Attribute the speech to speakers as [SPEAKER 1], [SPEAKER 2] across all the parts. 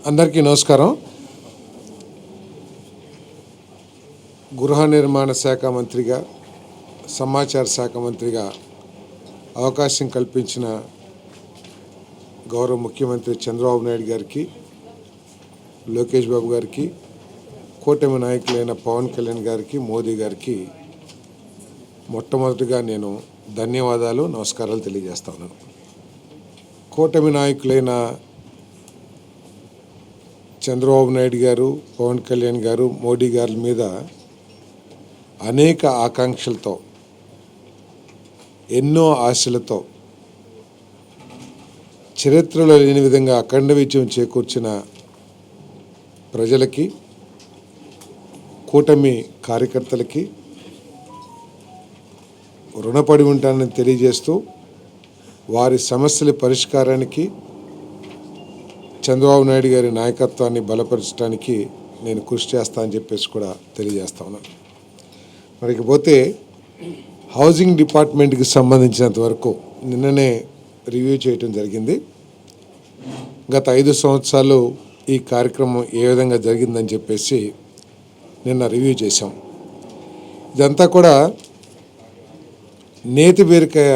[SPEAKER 1] అందరికీ నమస్కారం. గృహ నిర్మాణ శాఖ మంత్రిగా, సమాచార శాఖ మంత్రిగా అవకాశం కల్పించిన గౌరవ ముఖ్యమంత్రి చంద్రబాబు నాయుడు గారికి, లోకేష్ బాబు గారికి, కూటమి నాయకులైన పవన్ కళ్యాణ్ గారికి, మోదీ గారికి మొట్టమొదటిగా నేను ధన్యవాదాలు, నమస్కారాలు తెలియజేస్తా ఉన్నాను. కూటమి నాయకులైన చంద్రబాబు నాయుడు గారు, పవన్ కళ్యాణ్ గారు, మోడీ గారి మీద అనేక ఆకాంక్షలతో, ఎన్నో ఆశలతో, చరిత్రలో లేని విధంగా అఖండ విజయం చేకూర్చిన ప్రజలకి, కూటమి కార్యకర్తలకి రుణపడి ఉంటానని తెలియజేస్తూ వారి సమస్యల పరిష్కారానికి చంద్రబాబు నాయుడు గారి నాయకత్వాన్ని బలపరచడానికి నేను కృషి చేస్తా అని చెప్పేసి కూడా తెలియజేస్తా ఉన్నాను. మరికపోతే హౌసింగ్ డిపార్ట్మెంట్కి సంబంధించినంత వరకు నిన్ననే రివ్యూ చేయటం జరిగింది. గత 5 సంవత్సరాలు ఈ కార్యక్రమం ఏ విధంగా జరిగిందని చెప్పేసి నిన్న రివ్యూ చేశాం. ఇదంతా కూడా నేతి బీరకాయ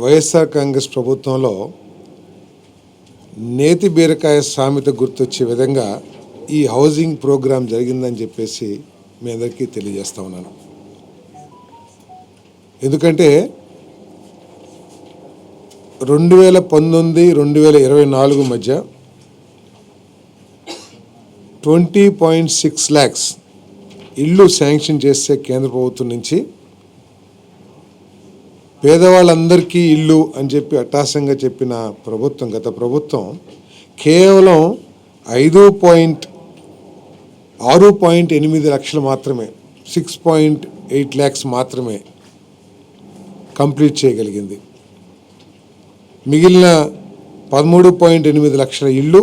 [SPEAKER 1] వైఎస్ఆర్ కాంగ్రెస్ ప్రభుత్వంలో నేతి బీరకాయ సామెత గుర్తొచ్చే విధంగా ఈ హౌసింగ్ ప్రోగ్రాం జరిగిందని చెప్పేసి మీ అందరికీ తెలియజేస్తా ఉన్నాను. ఎందుకంటే 2019-2024 మధ్య 20.6 lakhs ఇళ్ళు శాంక్షన్ చేస్తే కేంద్ర ప్రభుత్వం నుంచి పేదవాళ్ళందరికీ ఇల్లు అని చెప్పి అట్టాసంగా చెప్పిన ప్రభుత్వం, గత ప్రభుత్వం కేవలం 6.8 లక్షలు మాత్రమే, 6.8 lakhs మాత్రమే కంప్లీట్ చేయగలిగింది. మిగిలిన 13.8 లక్షల ఇళ్ళు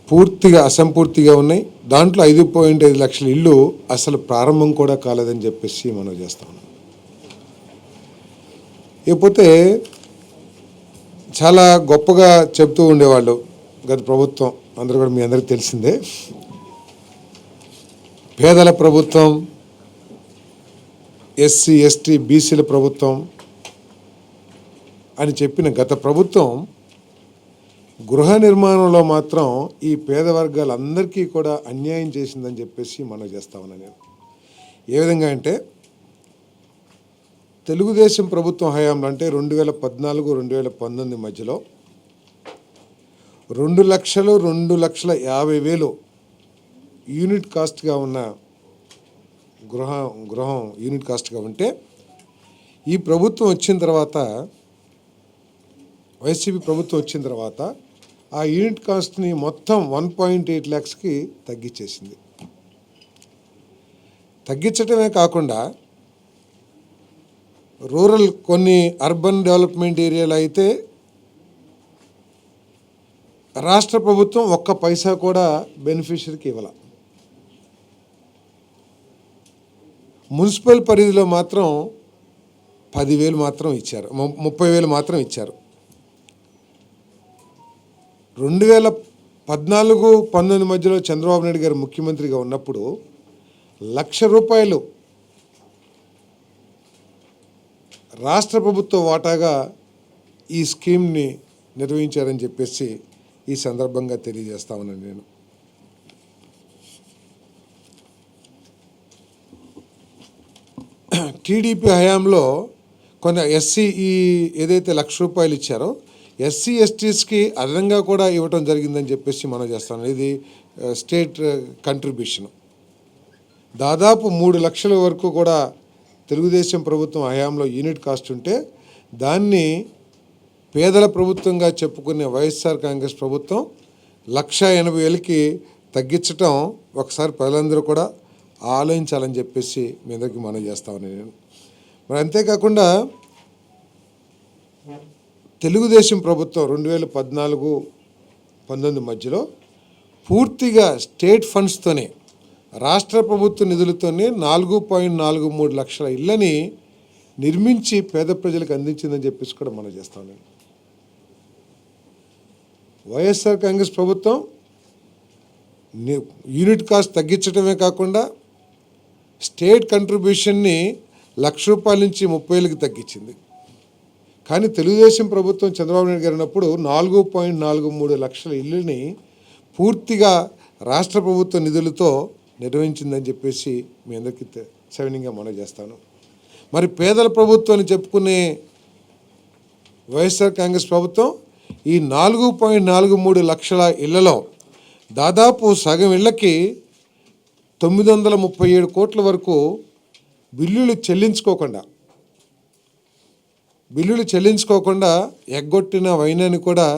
[SPEAKER 1] పూర్తిగా అసంపూర్తిగా ఉన్నాయి. దాంట్లో 5.5 లక్షల ఇళ్ళు అసలు ప్రారంభం కూడా కాలేదని చెప్పేసి మనం చేస్తాం. ఇకపోతే చాలా గొప్పగా చెప్తూ ఉండేవాళ్ళు గత ప్రభుత్వం, అందరూ కూడా మీ అందరికీ తెలిసిందే. పేదల ప్రభుత్వం, ఎస్సీ ఎస్టీ బీసీల ప్రభుత్వం అని చెప్పిన గత ప్రభుత్వం గృహ నిర్మాణంలో మాత్రం ఈ పేద వర్గాలందరికీ కూడా అన్యాయం చేసిందని చెప్పేసి మనం చేస్తా ఉన్నాను. నేను ఏ విధంగా అంటే, తెలుగుదేశం ప్రభుత్వం హయాంలో అంటే 2014-2019 మధ్యలో 2,50,000 యూనిట్ కాస్ట్గా ఉన్న గృహం యూనిట్ కాస్ట్గా ఉంటే, ఈ ప్రభుత్వం వచ్చిన తర్వాత, వైసీపీ ప్రభుత్వం వచ్చిన తర్వాత ఆ యూనిట్ కాస్ట్ని మొత్తం 1.8 lakhsకి తగ్గించేసింది. తగ్గించడమే కాకుండా రూరల్, కొన్ని అర్బన్ డెవలప్మెంట్ ఏరియాలు అయితే రాష్ట్ర ప్రభుత్వం ఒక్క పైసా కూడా బెనిఫిషరీకి ఇవ్వాల. మున్సిపల్ పరిధిలో మాత్రం 10,000 మాత్రం ఇచ్చారు, 30,000 మాత్రం ఇచ్చారు. 2014-19 మధ్యలో చంద్రబాబు నాయుడు గారు ముఖ్యమంత్రిగా ఉన్నప్పుడు ₹1,00,000 రాష్ట్ర ప్రభుత్వ వాటాగా ఈ స్కీమ్ని నిర్వహించారని చెప్పేసి ఈ సందర్భంగా తెలియజేస్తా ఉన్నాను. నేను టీడీపీ హయాంలో కొన్ని ఎస్సీ ఏదైతే ₹1,00,000 ఇచ్చారో ఎస్సీ ఎస్టీస్కి అదనంగా కూడా ఇవ్వటం జరిగిందని చెప్పేసి మనం చేస్తాను. ఇది స్టేట్ కంట్రిబ్యూషన్. దాదాపు 3 లక్షల వరకు కూడా తెలుగుదేశం ప్రభుత్వం హయాంలో యూనిట్ కాస్ట్ ఉంటే, దాన్ని పేదల ప్రభుత్వంగా చెప్పుకునే వైఎస్ఆర్ కాంగ్రెస్ ప్రభుత్వం 1,80,000కి తగ్గించటం ఒకసారి ప్రజలందరూ కూడా ఆలోచించాలని చెప్పేసి మీ దగ్గరికి మనం చేస్తామని నేను. మరి అంతేకాకుండా తెలుగుదేశం ప్రభుత్వం 2014-19 మధ్యలో పూర్తిగా స్టేట్ ఫండ్స్తోనే, రాష్ట్ర ప్రభుత్వ నిధులతోనే 4.43 లక్షల ఇళ్ళని నిర్మించి పేద ప్రజలకు అందించిందని చెప్పేసి కూడా మనం చేస్తాం. వైఎస్ఆర్ కాంగ్రెస్ ప్రభుత్వం యూనిట్ కాస్ట్ తగ్గించడమే కాకుండా స్టేట్ కంట్రిబ్యూషన్ని ₹1,00,000 నుంచి 30,000కి తగ్గించింది. కానీ తెలుగుదేశం ప్రభుత్వం చంద్రబాబు నాయుడు గారు ఉన్నప్పుడు 4.43 లక్షల ఇల్లుని పూర్తిగా రాష్ట్ర ప్రభుత్వ నిధులతో నిర్వహించిందని చెప్పేసి మీ అందరికీ సవినీయంగా మనవి చేస్తాను. మరి పేదల ప్రభుత్వం అని చెప్పుకునే వైఎస్ఆర్ కాంగ్రెస్ ప్రభుత్వం ఈ 4.43 లక్షల ఇళ్లలో దాదాపు సగం ఇళ్లకి 937 కోట్ల వరకు బిల్లులు చెల్లించుకోకుండా ఎగ్గొట్టిన వైనాన్ని కూడా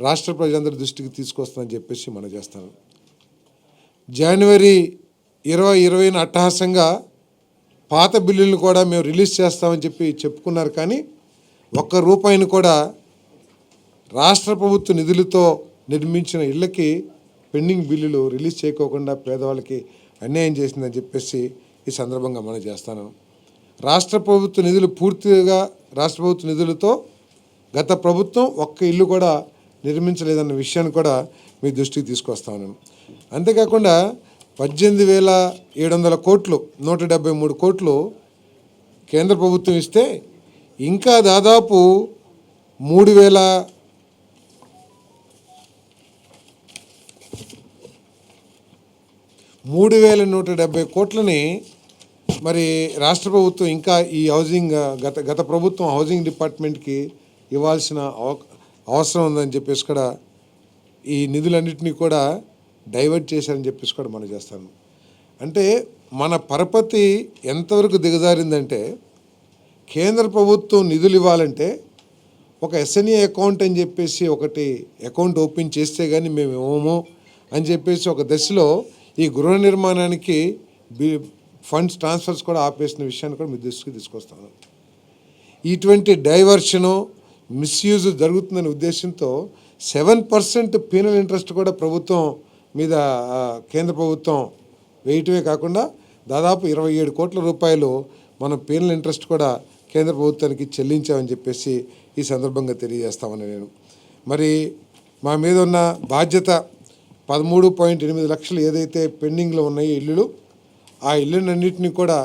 [SPEAKER 1] రాష్ట్ర ప్రజలందరి దృష్టికి తీసుకొస్తామని చెప్పేసి మనం చేస్తాను. జనవరి 2020 అట్టహాసంగా పాత బిల్లులను కూడా మేము రిలీజ్ చేస్తామని చెప్పుకున్నారు. కానీ ₹1 కూడా రాష్ట్ర ప్రభుత్వ నిధులతో నిర్మించిన ఇళ్ళకి పెండింగ్ బిల్లులు రిలీజ్ చేయకోకుండా పేదవాళ్ళకి అన్యాయం చేసిందని చెప్పేసి ఈ సందర్భంగా మనం చేస్తాను. రాష్ట్ర ప్రభుత్వ నిధులతో గత ప్రభుత్వం ఒక్క ఇల్లు కూడా నిర్మించలేదన్న విషయాన్ని కూడా మీ దృష్టికి తీసుకొస్తాను. అంతేకాకుండా 18,700 కోట్లు 173 కోట్లు కేంద్ర ప్రభుత్వం ఇస్తే ఇంకా దాదాపు 3,170 కోట్లని మరి రాష్ట్ర ప్రభుత్వం ఇంకా ఈ హౌసింగ్ గత ప్రభుత్వం హౌసింగ్ డిపార్ట్మెంట్కి ఇవ్వాల్సిన అవసరం ఉందని చెప్పేసి కూడా ఈ నిధులన్నింటినీ కూడా డైవర్ట్ చేశారని చెప్పేసి కూడా మనం చేస్తాను. అంటే మన పరపతి ఎంతవరకు దిగజారిందంటే కేంద్ర ప్రభుత్వం నిధులు ఇవ్వాలంటే ఒక ఎస్ఎన్ఏ అకౌంట్ అని చెప్పేసి ఒకటి అకౌంట్ ఓపెన్ చేస్తే కానీ మేము ఇవ్వము అని చెప్పేసి ఒక దశలో ఈ గృహ నిర్మాణానికి ఫండ్స్ ట్రాన్స్ఫర్స్ కూడా ఆపేసిన విషయాన్ని కూడా మీ దృష్టికి తీసుకొస్తాను. ఇటువంటి డైవర్షను మిస్యూజ్ జరుగుతుందనే ఉద్దేశంతో 7% పీనల్ ఇంట్రెస్ట్ కూడా ప్రభుత్వం మీద కేంద్ర ప్రభుత్వం వేయటమే కాకుండా దాదాపు 27 కోట్ల రూపాయలు మనం పీనల్ ఇంట్రెస్ట్ కూడా కేంద్ర ప్రభుత్వానికి చెల్లించామని చెప్పేసి ఈ సందర్భంగా తెలియజేస్తామని నేను. మరి మా మీద ఉన్న బాధ్యత 13.8 లక్షలు ఏదైతే పెండింగ్లో ఉన్నాయో ఇల్లులు, ఆ ఇళ్ళనన్నింటినీ కూడా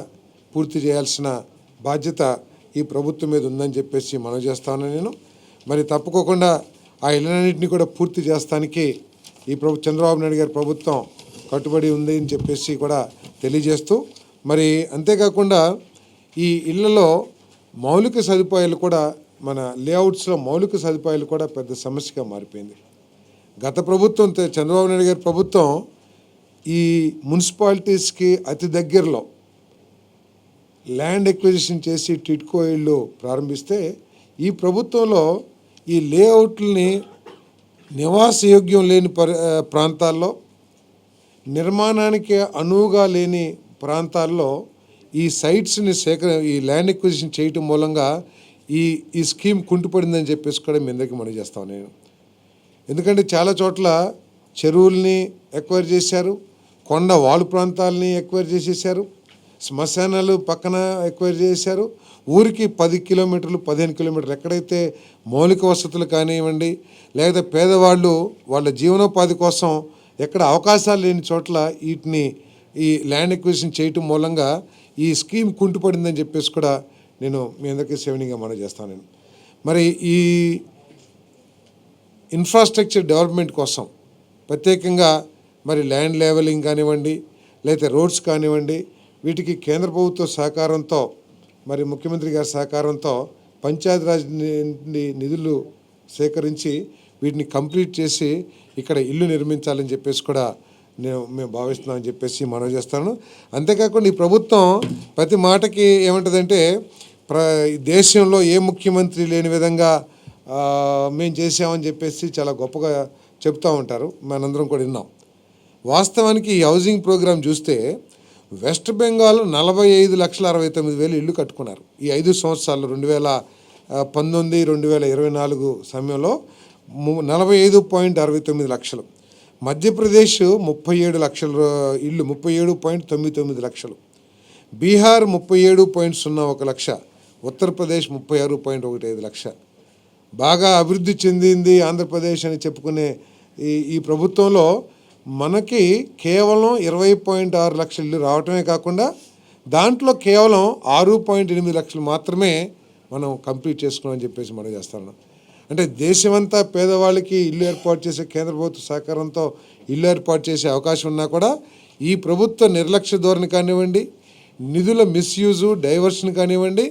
[SPEAKER 1] పూర్తి చేయాల్సిన బాధ్యత ఈ ప్రభుత్వం మీద ఉందని చెప్పేసి మనం చేస్తాను నేను. మరి తప్పుకోకుండా ఆ ఇళ్ళనన్నింటినీ కూడా పూర్తి చేస్తానికి ఈ చంద్రబాబు నాయుడు గారి ప్రభుత్వం కట్టుబడి ఉంది అని చెప్పేసి కూడా తెలియజేస్తూ, మరి అంతేకాకుండా ఈ ఇళ్లలో మౌలిక సదుపాయాలు కూడా మన లేఅవుట్స్లో మౌలిక సదుపాయాలు కూడా పెద్ద సమస్యగా మారిపోయింది. గత ప్రభుత్వం చంద్రబాబు నాయుడు గారి ప్రభుత్వం ఈ మున్సిపాలిటీస్కి అతి దగ్గరలో ల్యాండ్ ఎక్విజిషన్ చేసి టిడ్కో ఇళ్ళు ప్రారంభిస్తే ఈ ప్రభుత్వంలో ఈ లేఅవుట్లని నివాసయోగ్యం లేని ప్రాంతాల్లో, నిర్మాణానికి అనువుగా లేని ప్రాంతాల్లో ఈ సైట్స్ని ఈ ల్యాండ్ ఎక్విజిషన్ చేయటం మూలంగా ఈ స్కీమ్ కుంటుపడిందని చెప్పేసి కూడా మీ అందరికీ మనం చేస్తాను నేను. ఎందుకంటే చాలా చోట్ల చెరువుల్ని ఎక్వైర్ చేశారు, కొండ వాలు ప్రాంతాలని ఎక్వైర్ చేసేసారు, శ్మశానాలు పక్కన ఎక్వైర్ చేశారు. ఊరికి 10 కిలోమీటర్లు 15 కిలోమీటర్లు ఎక్కడైతే మౌలిక వసతులు కానివ్వండి, లేదా పేదవాళ్ళు వాళ్ళ జీవనోపాధి కోసం ఎక్కడ అవకాశాలు లేని చోట్ల వీటిని ఈ ల్యాండ్ ఎక్విజిషన్ చేయటం మూలంగా ఈ స్కీమ్ కుంటుపడిందని చెప్పేసి కూడా నేను మీ అందరికీ సేవనీయంగా మనం చేస్తాను. మరి ఈ ఇన్ఫ్రాస్ట్రక్చర్ డెవలప్మెంట్ కోసం ప్రత్యేకంగా మరి ల్యాండ్ లెవెలింగ్ కానివ్వండి, లేకపోతే రోడ్స్ కానివ్వండి, వీటికి కేంద్ర ప్రభుత్వ సహకారంతో మరి ముఖ్యమంత్రి గారి సహకారంతో పంచాయతీరాజ్ నిధులు సేకరించి వీటిని కంప్లీట్ చేసి ఇక్కడ ఇల్లు నిర్మించాలని చెప్పేసి కూడా మేము భావిస్తున్నామని చెప్పేసి మనవి చేస్తాను. అంతేకాకుండా ఈ ప్రభుత్వం ప్రతి మాటకి ఏమంటుందంటే దేశంలో ఏ ముఖ్యమంత్రి లేని విధంగా మేము చేసామని చెప్పేసి చాలా గొప్పగా చెప్తూ ఉంటారు. మనందరం కూడా విన్నాం. వాస్తవానికి ఈ హౌసింగ్ ప్రోగ్రాం చూస్తే వెస్ట్ బెంగాల్ 45,69,000 ఇళ్ళు కట్టుకున్నారు ఈ 5 సంవత్సరాలు 2019, 2024 సమయంలో 45.69 లక్షలు. మధ్యప్రదేశ్ 37 లక్షల ఇళ్ళు 37.99 లక్షలు, బీహార్ 37.01 లక్ష, ఉత్తరప్రదేశ్ 36.15 లక్ష. బాగా అభివృద్ధి చెందింది ఆంధ్రప్రదేశ్ అని చెప్పుకునే ఈ ప్రభుత్వంలో మనకి కేవలం 20.6 లక్షల ఇల్లు రావటమే కాకుండా దాంట్లో కేవలం 6.8 లక్షలు మాత్రమే మనం కంప్లీట్ చేసుకున్నామని చెప్పేసి మనం చేస్తాను. అంటే దేశమంతా పేదవాళ్ళకి ఇల్లు ఏర్పాటు చేసే కేంద్ర ప్రభుత్వ సహకారంతో ఇల్లు ఏర్పాటు చేసే అవకాశం ఉన్నా కూడా ఈ ప్రభుత్వ నిర్లక్ష్య ధోరణి కానివ్వండి, నిధుల మిస్యూజు, డైవర్షన్ కానివ్వండి,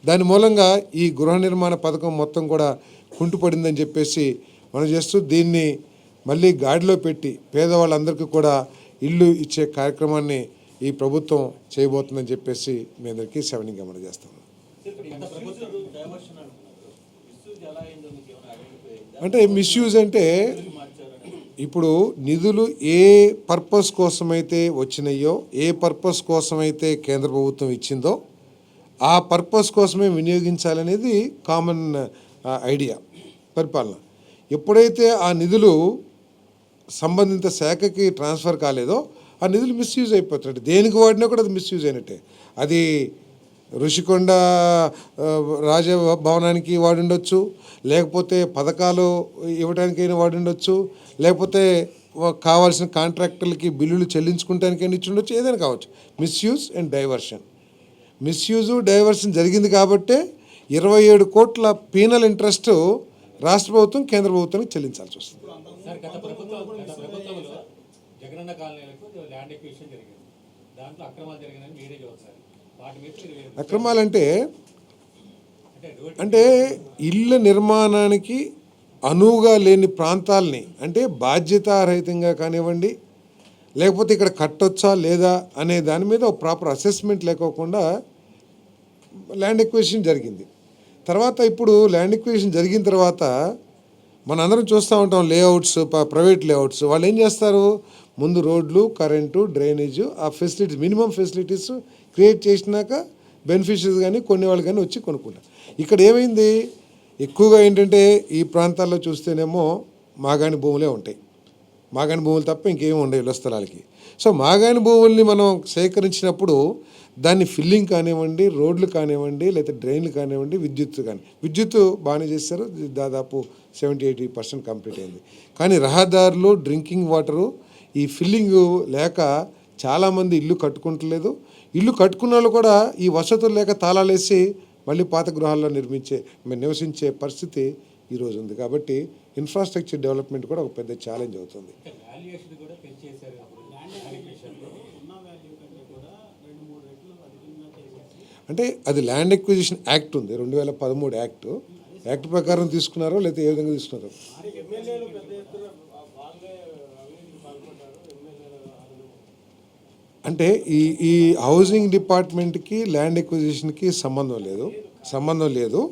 [SPEAKER 1] దాని మూలంగా ఈ గృహ నిర్మాణ పథకం మొత్తం కూడా కుంటుపడిందని చెప్పేసి మనం చేస్తూ దీన్ని మళ్ళీ గాడిలో పెట్టి పేదవాళ్ళందరికీ కూడా ఇల్లు ఇచ్చే కార్యక్రమాన్ని ఈ ప్రభుత్వం చేయబోతుందని చెప్పేసి మీ అందరికీ సెవెనింగ్ అమలు చేస్తాను. అంటే మిస్యూజ్ అంటే ఇప్పుడు నిధులు ఏ పర్పస్ కోసమైతే వచ్చినాయో, ఏ పర్పస్ కోసమైతే కేంద్ర ప్రభుత్వం ఇచ్చిందో ఆ పర్పస్ కోసమే వినియోగించాలనేది కామన్ ఐడియా పరిపాలన. ఎప్పుడైతే ఆ నిధులు సంబంధిత శాఖకి ట్రాన్స్ఫర్ కాలేదో ఆ నిధులు మిస్యూజ్ అయిపోతాయి. దేనికి వాడినా కూడా అది మిస్యూజ్ అయినట్టే. అది ఋషికొండ రాజభవనానికి వాడి ఉండొచ్చు, లేకపోతే పథకాలు ఇవ్వడానికైనా వాడి ఉండొచ్చు, లేకపోతే కావాల్సిన కాంట్రాక్టర్లకి బిల్లులు చెల్లించుకుంటానికైనా ఇచ్చి ఉండొచ్చు, ఏదైనా కావచ్చు. మిస్యూజ్ అండ్ డైవర్షన్, మిస్యూజు డైవర్షన్ జరిగింది కాబట్టే 27 కోట్ల పీనల్ ఇంట్రెస్ట్ రాష్ట్ర ప్రభుత్వం కేంద్ర ప్రభుత్వానికి చెల్లించాల్సి వస్తుంది.
[SPEAKER 2] జగనన్న కాలనీలకు ల్యాండ్ ఎక్విజిషన్ జరిగింది, దాంట్లో అక్రమాలు జరిగిందని మీరే చూస్తారు. వాటి మీద
[SPEAKER 1] అక్రమాలంటే అంటే ఇళ్ళ నిర్మాణానికి అనువుగా లేని ప్రాంతాలని, అంటే బాధ్యతారహితంగా కానివ్వండి, లేకపోతే ఇక్కడ కట్టొచ్చా లేదా అనే దాని మీద ఒక ప్రాపర్ అసెస్మెంట్ లేకోకుండా ల్యాండ్ ఎక్విజిషన్ జరిగింది. తర్వాత ఇప్పుడు ల్యాండ్ ఎక్విజిషన్ జరిగిన తర్వాత మనందరం చూస్తూ ఉంటాం లేఅవుట్స్, ప్రైవేట్ లేఅవుట్స్. వాళ్ళు ఏం చేస్తారు, ముందు రోడ్లు, కరెంటు, డ్రైనేజు, ఆ ఫెసిలిటీస్, మినిమం ఫెసిలిటీస్ క్రియేట్ చేసినాక బెనిఫిషరీస్ కానీ కొనేవాళ్ళు కానీ వచ్చి కొనుక్కుంటారు. ఇక్కడ ఏమైంది, ఎక్కువగా ఏంటంటే ఈ ప్రాంతాల్లో చూస్తేనేమో మాగాణి భూములే ఉంటాయి. మాగాణి భూములు తప్ప ఇంకేమి ఉండవు ఇళ్ల స్థలాలకి. సో మాగాణి భూముల్ని మనం సేకరించినప్పుడు దాన్ని ఫిల్లింగ్ కానివ్వండి, రోడ్లు కానివ్వండి, లేకపోతే డ్రైన్లు కానివ్వండి, విద్యుత్ బాగానే చేశారు, దాదాపు 70-80% కంప్లీట్ అయింది. కానీ రహదారులు, డ్రింకింగ్ వాటరు, ఈ ఫిల్లింగ్ లేక చాలామంది ఇల్లు కట్టుకుంటలేదు. ఇల్లు కట్టుకున్న వాళ్ళు కూడా ఈ వసతులు లేక తాళాలేసి మళ్ళీ పాత గృహాల్లో నివసించే పరిస్థితి ఈరోజు ఉంది. కాబట్టి ఇన్ఫ్రాస్ట్రక్చర్ డెవలప్మెంట్ కూడా ఒక పెద్ద ఛాలెంజ్ అవుతుంది. అంటే అది ల్యాండ్ ఎక్విజిషన్ యాక్ట్ ఉంది, 2013 యాక్ట్ ప్రకారం తీసుకున్నారో లేకపోతే ఏ విధంగా తీసుకున్నారో. అంటే ఈ హౌసింగ్ డిపార్ట్మెంట్కి ల్యాండ్ ఎక్విజిషన్కి సంబంధం లేదు.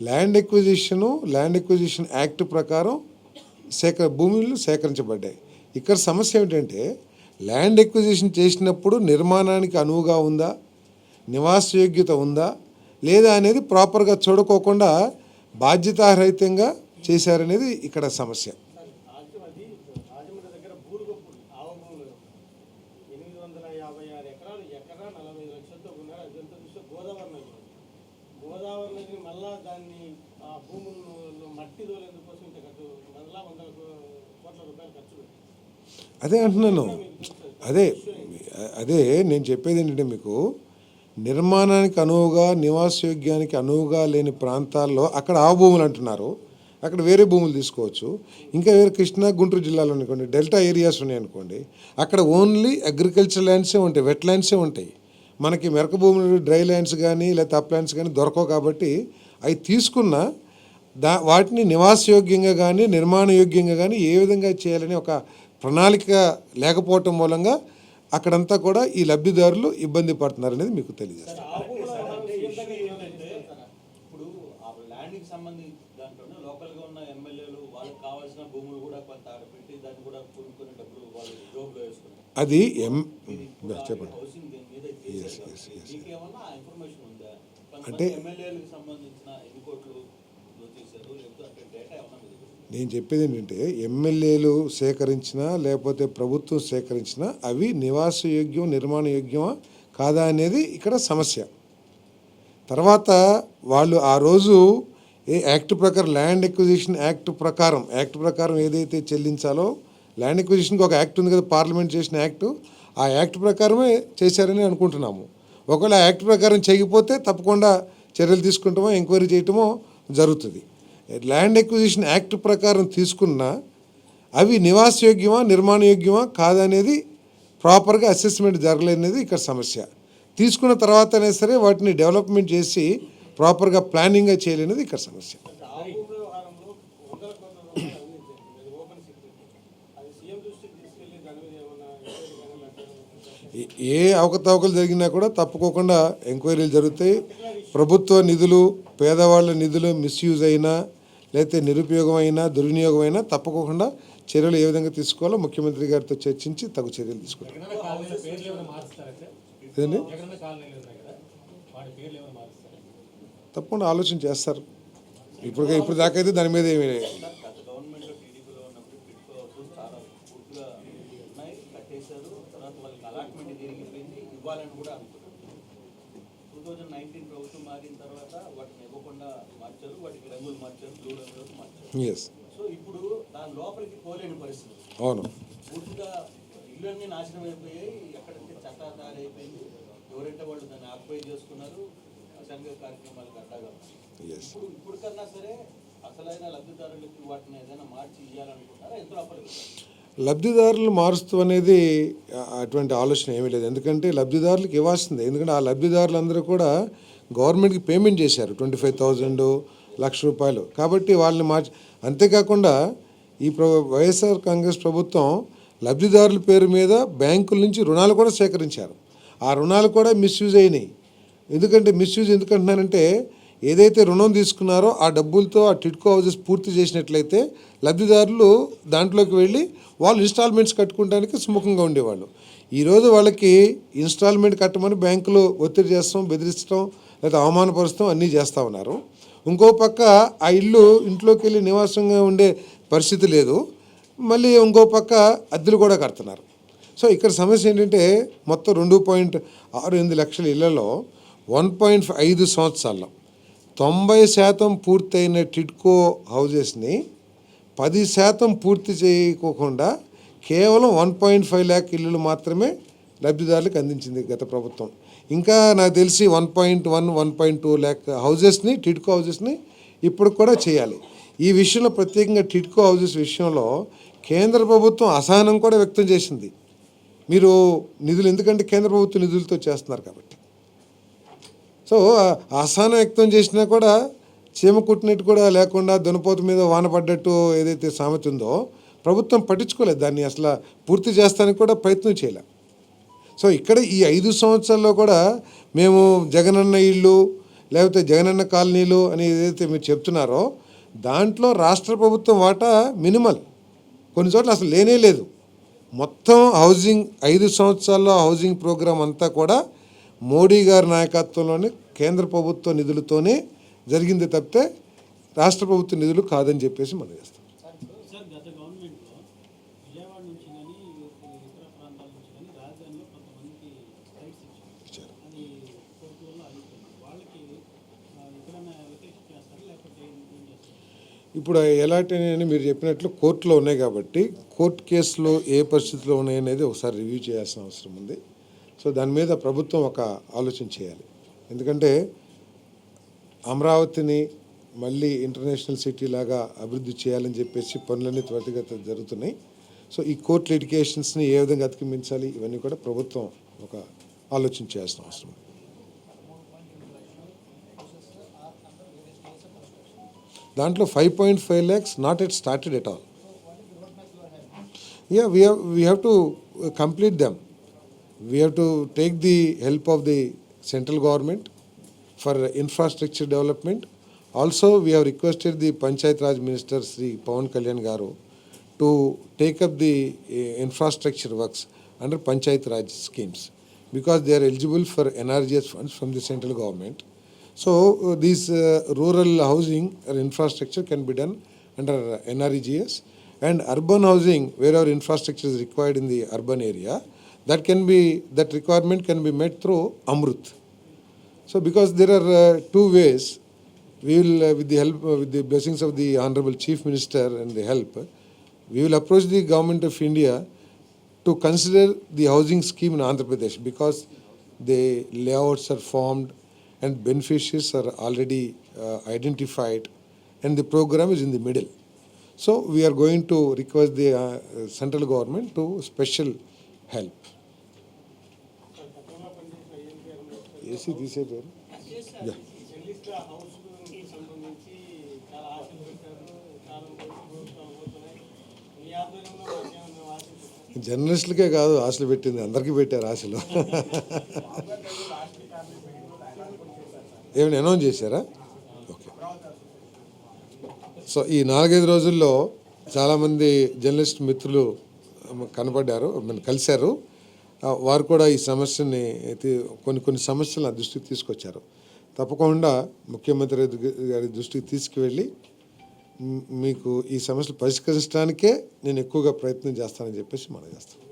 [SPEAKER 1] ల్యాండ్ ఎక్విజిషన్ యాక్ట్ ప్రకారం భూములు సేకరించబడ్డాయి. ఇక్కడ సమస్య ఏమిటంటే ల్యాండ్ ఎక్విజిషన్ చేసినప్పుడు నిర్మాణానికి అనువుగా ఉందా, నివాసయోగ్యత ఉందా లేదా అనేది ప్రాపర్గా చూడుకోకుండా బాధ్యతారహితంగా చేశారనేది ఇక్కడ సమస్య. అదే అంటున్నాను, అదే నేను చెప్పేది ఏంటంటే మీకు నిర్మాణానికి అనువుగా, నివాసయోగ్యానికి అనువుగా లేని ప్రాంతాల్లో అక్కడ ఆ భూములు అంటున్నారు, అక్కడ వేరే భూములు తీసుకోవచ్చు. ఇంకా వేరే కృష్ణా, గుంటూరు జిల్లాలో అనుకోండి, డెల్టా ఏరియాస్ ఉన్నాయి అనుకోండి, అక్కడ ఓన్లీ అగ్రికల్చర్ ల్యాండ్సే ఉంటాయి, వెట్ ల్యాండ్సే ఉంటాయి. మనకి మెరక భూములు, డ్రై ల్యాండ్స్ కానీ లేదా అప్ ల్యాండ్స్ కానీ దొరకవు. కాబట్టి అవి తీసుకున్న వాటిని నివాసయోగ్యంగా కానీ నిర్మాణయోగ్యంగా కానీ ఏ విధంగా చేయాలని ఒక ప్రణాళిక లేకపోవటం మూలంగా అక్కడంతా కూడా ఈ లబ్ధిదారులు ఇబ్బంది పడుతున్నారు అనేది మీకు తెలియజేస్తారు. అది చెప్పండి. అంటే నేను చెప్పేది ఏంటంటే ఎమ్మెల్యేలు సేకరించినా లేకపోతే ప్రభుత్వం సేకరించినా అవి నివాసయోగ్యం, నిర్మాణయోగ్యమా కాదా అనేది ఇక్కడ సమస్య. తర్వాత వాళ్ళు ఆ రోజు యాక్ట్ ప్రకారం ల్యాండ్ ఎక్విజిషన్ యాక్ట్ ప్రకారం ఏదైతే చెల్లించాలో ల్యాండ్ ఎక్విజిషన్కి ఒక యాక్ట్ ఉంది కదా, పార్లమెంట్ చేసిన యాక్ట్, ఆ యాక్ట్ ప్రకారమే చేశారని అనుకుంటున్నాము. ఒకవేళ ఆ యాక్ట్ ప్రకారం చేయకపోతే తప్పకుండా చర్యలు తీసుకుంటామో ఎంక్వైరీ చేయటమో జరుగుతుంది. ల్యాండ్ ఎక్విజిషన్ యాక్ట్ ప్రకారం తీసుకున్నా అవి నివాసయోగ్యమా నిర్మాణయోగ్యమా కాదనేది ప్రాపర్గా అసెస్మెంట్ జరగలేనిది ఇక్కడ సమస్య. తీసుకున్న తర్వాతనే సరే వాటిని డెవలప్మెంట్ చేసి ప్రాపర్గా ప్లానింగ్గా చేయలేనిది ఇక్కడ సమస్య. ఏ అవకతవకలు జరిగినా కూడా తప్పుకోకుండా ఎంక్వైరీలు జరుగుతాయి. ప్రభుత్వ నిధులు పేదవాళ్ళ నిధులు మిస్యూజ్ అయినా లేకపోతే నిరుపయోగమైనా దుర్వినియోగమైనా తప్పకుండా చర్యలు ఏ విధంగా తీసుకోవాలో ముఖ్యమంత్రి గారితో చర్చించి తగు చర్యలు తీసుకుంటాం.
[SPEAKER 2] జగనన్న కాలనీల పేర్లు ఏమైనా మారుస్తారా సార్?
[SPEAKER 1] ఏదండి?
[SPEAKER 2] జగనన్న కాలనీలు ఉన్నాయి కదా, వాటి పేర్లు ఏమైనా మారుస్తారా?
[SPEAKER 1] తప్పకుండా ఆలోచన చేస్తారు. ఇప్పుడు దాకా అయితే దాని మీద ఏమీ లేదు.
[SPEAKER 3] గత గవర్నమెంట్లో టీడీపీలో ఉన్నప్పుడు టిడ్కో హౌసెస్ చాలా పూర్తిగా ఉన్నాయి, కట్టేశారు. తర్వాత వాళ్ళకి అలాట్మెంట్ జరిగిపోయింది, ఇవ్వాలని కూడా అనుకున్నారు. 2019 ప్రభుత్వం మారిన తర్వాత వాటిని ఇవ్వకుండా మార్చారు, వాటికి రంగులు మార్చారు, బ్లూ రంగులు మార్చారు.
[SPEAKER 1] ఎస్,
[SPEAKER 3] సో ఇప్పుడు దాని లోపలికి పోలేని పరిస్థితి.
[SPEAKER 1] అవును.
[SPEAKER 3] పూర్తిగా ఇళ్ళన్నీ నాశనం అయిపోయాయి, ఎక్కడంటే చట్టాదారి అయిపోయింది. ఎవరంటే వాళ్ళు దాన్ని ఆక్యుపై చేసుకున్నారు, అసంఘ కార్యక్రమాలకు అడ్డాగా.
[SPEAKER 1] ఎస్,
[SPEAKER 3] ఇప్పుడు కన్నా సరే అసలైన లబ్ధిదారులకి వాటిని ఏదైనా మార్చి ఇవ్వాలనుకుంటారా, ఎంత లోపలికి?
[SPEAKER 1] లబ్ధిదారులు మారుస్తూ అనేది అటువంటి ఆలోచన ఏమీ లేదు. ఎందుకంటే లబ్ధిదారులకు ఇవ్వాల్సిందే. ఎందుకంటే ఆ లబ్ధిదారులందరూ కూడా గవర్నమెంట్కి పేమెంట్ చేశారు 25,000 1,00,000 కాబట్టి వాళ్ళని మార్చి. అంతేకాకుండా ఈ వైఎస్ఆర్ కాంగ్రెస్ ప్రభుత్వం లబ్ధిదారుల పేరు మీద బ్యాంకుల నుంచి రుణాలు కూడా సేకరించారు. ఆ రుణాలు కూడా మిస్యూజ్ అయినాయి. ఎందుకంటే మిస్యూజ్ ఎందుకంటున్నానంటే ఏదైతే రుణం తీసుకున్నారో ఆ డబ్బులతో ఆ టిడ్కో హౌసెస్ పూర్తి చేసినట్లయితే లబ్ధిదారులు దాంట్లోకి వెళ్ళి వాళ్ళు ఇన్స్టాల్మెంట్స్ కట్టుకోవడానికి సుముఖంగా ఉండేవాళ్ళు. ఈరోజు వాళ్ళకి ఇన్స్టాల్మెంట్ కట్టమని బ్యాంకులు ఒత్తిడి చేస్తాం, బెదిరించడం లేదా అవమానపరుస్తాం అన్నీ చేస్తూ ఉన్నారు. ఇంకో పక్క ఆ ఇంట్లోకి వెళ్ళి నివాసంగా ఉండే పరిస్థితి లేదు, మళ్ళీ ఇంకో పక్క అద్దెలు కూడా కడుతున్నారు. సో ఇక్కడ సమస్య ఏంటంటే మొత్తం 2.68 లక్షల ఇళ్లలో 1.5 సంవత్సరాల్లో 90% పూర్తయిన టిడ్కో హౌజెస్ని 10% పూర్తి చేయకోకుండా కేవలం 1.5 lakh ఇళ్ళు మాత్రమే లబ్ధిదారులకు అందించింది గత ప్రభుత్వం. ఇంకా నాకు తెలిసి 1.1, 1.2 lakh హౌజెస్ని టిడ్కో హౌజెస్ని ఇప్పుడు కూడా చేయాలి. ఈ విషయంలో ప్రత్యేకంగా టిడ్కో హౌజెస్ విషయంలో కేంద్ర ప్రభుత్వం అసహనం కూడా వ్యక్తం చేసింది. మీరు నిధులు ఎందుకంటే కేంద్ర ప్రభుత్వ నిధులతో చేస్తున్నారు కాబట్టి. సో అసహనం వ్యక్తం చేసినా కూడా చీమ కుట్టినట్టు కూడా లేకుండా దునపోతు మీద వాన పడ్డట్టు ఏదైతే సామెత ఉందో ప్రభుత్వం పట్టించుకోలేదు. దాన్ని అసలు పూర్తి చేస్తానికి కూడా ప్రయత్నం చేయలే. సో ఇక్కడ ఈ 5 సంవత్సరాల్లో కూడా మేము జగనన్న ఇళ్ళు లేకపోతే జగనన్న కాలనీలు అని ఏదైతే మీరు చెప్తున్నారో దాంట్లో రాష్ట్ర ప్రభుత్వం వాటా మినిమల్, కొన్ని చోట్ల అసలు లేనే లేదు. మొత్తం హౌసింగ్ 5 సంవత్సరాల్లో హౌసింగ్ ప్రోగ్రాం అంతా కూడా మోడీ గారి నాయకత్వంలోని కేంద్ర ప్రభుత్వ నిధులతోనే జరిగింది తప్పితే రాష్ట్ర ప్రభుత్వ నిధులు కాదని చెప్పేసి మనం చేస్తాం.
[SPEAKER 4] సార్, గత గవర్నమెంట్లో విజయవాడ నుంచి కానీ ఇతర ప్రాంతాల నుంచి కానీ రాజధానిలో కొంతమందికి రైట్స్ ఇచ్చారు. అది కోర్టు వల్ల ఆగిపోయింది. వాళ్ళకి ఎక్కడైనా లొకేషన్ చేస్తారు లేకపోతే ఏం చేస్తారు?
[SPEAKER 1] ఇప్పుడు ఎలాంటి అని మీరు చెప్పినట్లు కోర్టులో ఉన్నాయి కాబట్టి కోర్టు కేసులో ఏ పరిస్థితిలో ఉన్నాయి అనేది ఒకసారి రివ్యూ చేయాల్సిన అవసరం ఉంది. సో దాని మీద ప్రభుత్వం ఒక ఆలోచన చేయాలి. ఎందుకంటే అమరావతిని మళ్ళీ ఇంటర్నేషనల్ సిటీ లాగా అభివృద్ధి చేయాలని చెప్పేసి పనులన్నీ త్వరితగతిన జరుగుతున్నాయి. సో ఈ కోర్టు లిటిగేషన్స్ని ఏ విధంగా అధిగమించాలి ఇవన్నీ కూడా ప్రభుత్వం ఒక ఆలోచన చేయాల్సిన అవసరం ఉంది. దాంట్లో 5.5 lakhs not at started at all. Yeah, we have to complete them. We have to take the help of the central government for infrastructure development. Also, we have requested the Panchayat Raj Minister Sri Pawan Kalyan Garu to take up the infrastructure works under Panchayat Raj schemes because they are eligible for NRGS funds from the central government. So, these rural housing or infrastructure can be done under NRGS. And urban housing, wherever infrastructure is required in the urban area, that requirement can be met through Amrut. So because there are two ways, we will, with the help, with the blessings of the Honorable Chief Minister and the help, we will approach the Government of India to consider the housing scheme in Andhra Pradesh, because the layouts are formed and beneficiaries are already identified, and the program is in the middle. So we are going to request the central government to special help. AC తీసేటారు.
[SPEAKER 4] Journalist హౌస్కి సంబంధించి చాలా ఆశలు పెట్టారు, చాలా పోతున్నాయి. మీ ఆధ్వర్యంలో మాకేమన్నా ఆశలు
[SPEAKER 1] జర్నలిస్టులకే కాదు ఆశలు పెట్టింది, అందరికీ పెట్టారు ఆశలు. ఏమైనా అనౌన్స్ చేశారా? ఓకే. సో ఈ 4-5 రోజుల్లో చాలామంది జర్నలిస్ట్ మిత్రులు కనపడ్డారు, కలిశారు. వారు కూడా ఈ సమస్యని కొన్ని సమస్యలు నా దృష్టికి తీసుకొచ్చారు. తప్పకుండా ముఖ్యమంత్రి గారి దృష్టికి తీసుకువెళ్ళి మీకు ఈ సమస్యలు పరిష్కరించడానికే నేను ఎక్కువగా ప్రయత్నం చేస్తానని చెప్పేసి మనం చేస్తాను.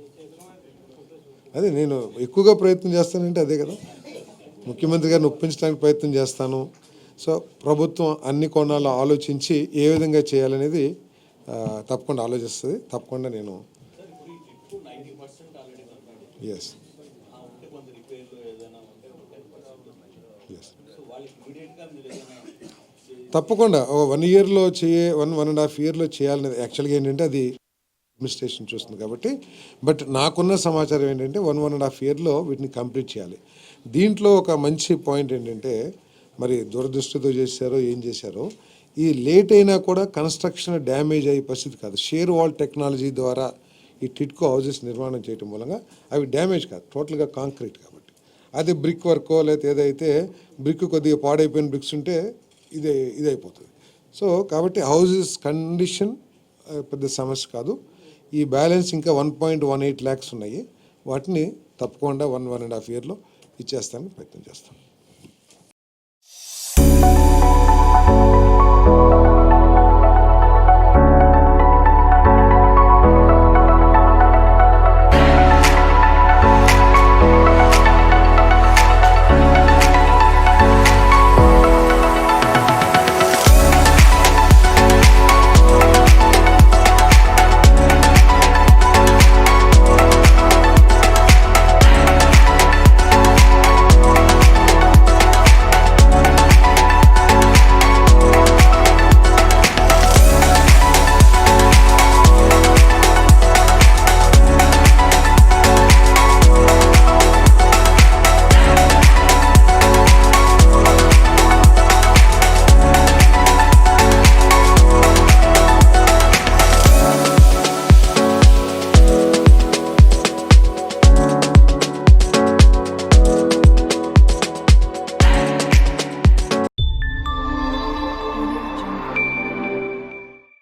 [SPEAKER 1] అదే నేను ఎక్కువగా ప్రయత్నం చేస్తానంటే అదే కదా, ముఖ్యమంత్రి గారిని ఒప్పించడానికి ప్రయత్నం చేస్తాను. సో ప్రభుత్వం అన్ని కోణాల్లో ఆలోచించి ఏ విధంగా చేయాలనేది తప్పకుండా ఆలోచిస్తుంది. తప్పకుండా నేను ఎస్
[SPEAKER 3] ఉంటే కొంత రిపేర్లు ఏదైనా ఉంటే 10%
[SPEAKER 1] ఎస్
[SPEAKER 3] సో వాళ్ళకి ఇమీడియట్గా మీరు ఏదైనా
[SPEAKER 1] తప్పకుండా 1 ఇయర్లో 1.5 ఇయర్లో చేయాలనేది యాక్చువల్గా ఏంటంటే అది అడ్మినిస్ట్రేషన్ చూస్తుంది కాబట్టి, బట్ నాకున్న సమాచారం ఏంటంటే 1.5 ఇయర్లో వీటిని కంప్లీట్ చేయాలి. దీంట్లో ఒక మంచి పాయింట్ ఏంటంటే, మరి దురదృష్టితో చేశారో ఏం చేశారో, ఈ లేట్ అయినా కూడా కన్స్ట్రక్షన్ డ్యామేజ్ అయ్యే పరిస్థితి కాదు. షేర్ వాల్ టెక్నాలజీ ద్వారా ఈ టిట్కో హౌసెస్ నిర్మాణం చేయడం మూలంగా అవి డ్యామేజ్ కాదు, టోటల్గా కాంక్రీట్ కాబట్టి. అదే బ్రిక్ వర్కో లేకపోతే ఏదైతే బ్రిక్ కొద్దిగా పాడైపోయిన బ్రిక్స్ ఉంటే ఇదైపోతుంది. సో కాబట్టి హౌసెస్ కండిషన్ పెద్ద సమస్య కాదు. ఈ బ్యాలెన్స్ ఇంకా 1.18 lakhs ఉన్నాయి, వాటిని తప్పకుండా 1.5 ఇయర్లో ఇచ్చేస్తానికి ప్రయత్నం చేస్తాం.